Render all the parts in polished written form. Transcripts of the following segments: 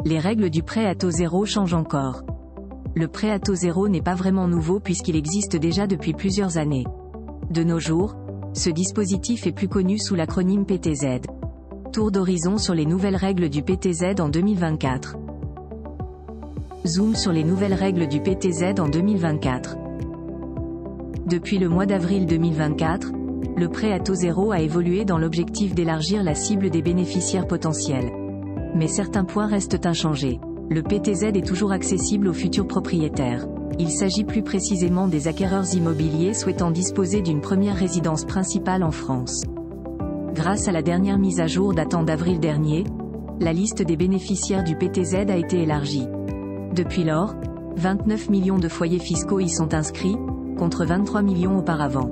Les règles du prêt à taux zéro changent encore. Le prêt à taux zéro n'est pas vraiment nouveau puisqu'il existe déjà depuis plusieurs années. De nos jours, ce dispositif est plus connu sous l'acronyme PTZ. Tour d'horizon sur les nouvelles règles du PTZ en 2024. Zoom sur les nouvelles règles du PTZ en 2024. Depuis le mois d'avril 2024, le prêt à taux zéro a évolué dans l'objectif d'élargir la cible des bénéficiaires potentiels. Mais certains points restent inchangés. Le PTZ est toujours accessible aux futurs propriétaires. Il s'agit plus précisément des acquéreurs immobiliers souhaitant disposer d'une première résidence principale en France. Grâce à la dernière mise à jour datant d'avril dernier, la liste des bénéficiaires du PTZ a été élargie. Depuis lors, 29 millions de foyers fiscaux y sont inscrits, contre 23 millions auparavant.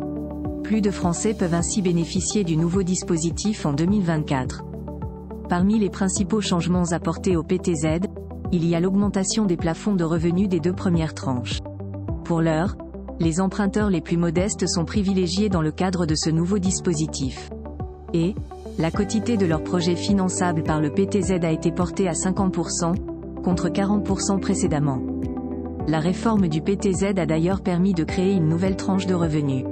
Plus de Français peuvent ainsi bénéficier du nouveau dispositif en 2024. Parmi les principaux changements apportés au PTZ, il y a l'augmentation des plafonds de revenus des 2 premières tranches. Pour l'heure, les emprunteurs les plus modestes sont privilégiés dans le cadre de ce nouveau dispositif. Et, la quotité de leur projet finançable par le PTZ a été portée à 50%, contre 40% précédemment. La réforme du PTZ a d'ailleurs permis de créer une nouvelle tranche de revenus.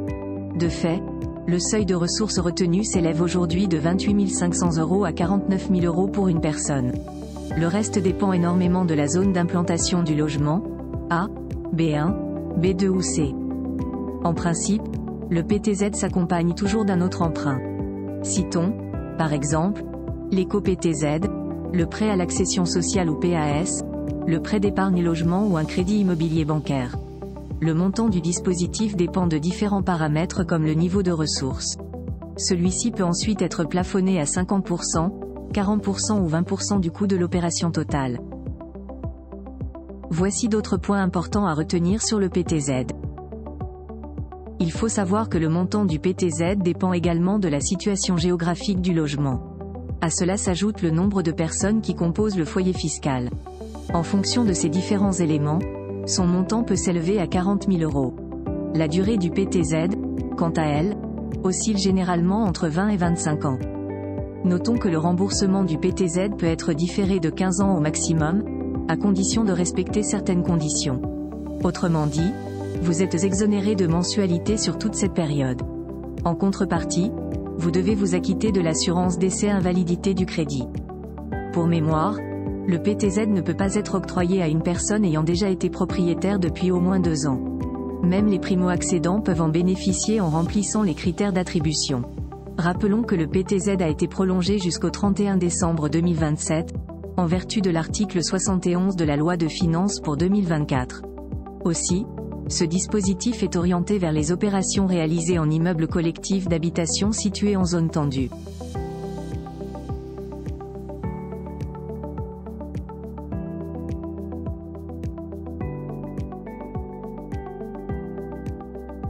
De fait, le seuil de ressources retenues s'élève aujourd'hui de 28 500 € à 49 000 € pour une personne. Le reste dépend énormément de la zone d'implantation du logement, A, B1, B2 ou C. En principe, le PTZ s'accompagne toujours d'un autre emprunt. Citons, par exemple, l'éco-PTZ, le prêt à l'accession sociale ou PAS, le prêt d'épargne logement ou un crédit immobilier bancaire. Le montant du dispositif dépend de différents paramètres comme le niveau de ressources. Celui-ci peut ensuite être plafonné à 50%, 40% ou 20% du coût de l'opération totale. Voici d'autres points importants à retenir sur le PTZ. Il faut savoir que le montant du PTZ dépend également de la situation géographique du logement. À cela s'ajoute le nombre de personnes qui composent le foyer fiscal. En fonction de ces différents éléments, son montant peut s'élever à 40 000 €. La durée du PTZ, quant à elle, oscille généralement entre 20 et 25 ans. Notons que le remboursement du PTZ peut être différé de 15 ans au maximum, à condition de respecter certaines conditions. Autrement dit, vous êtes exonéré de mensualité sur toute cette période. En contrepartie, vous devez vous acquitter de l'assurance décès-invalidité du crédit. Pour mémoire, le PTZ ne peut pas être octroyé à une personne ayant déjà été propriétaire depuis au moins 2 ans. Même les primo-accédants peuvent en bénéficier en remplissant les critères d'attribution. Rappelons que le PTZ a été prolongé jusqu'au 31 décembre 2027, en vertu de l'article 71 de la loi de finances pour 2024. Aussi, ce dispositif est orienté vers les opérations réalisées en immeubles collectifs d'habitation situés en zone tendue.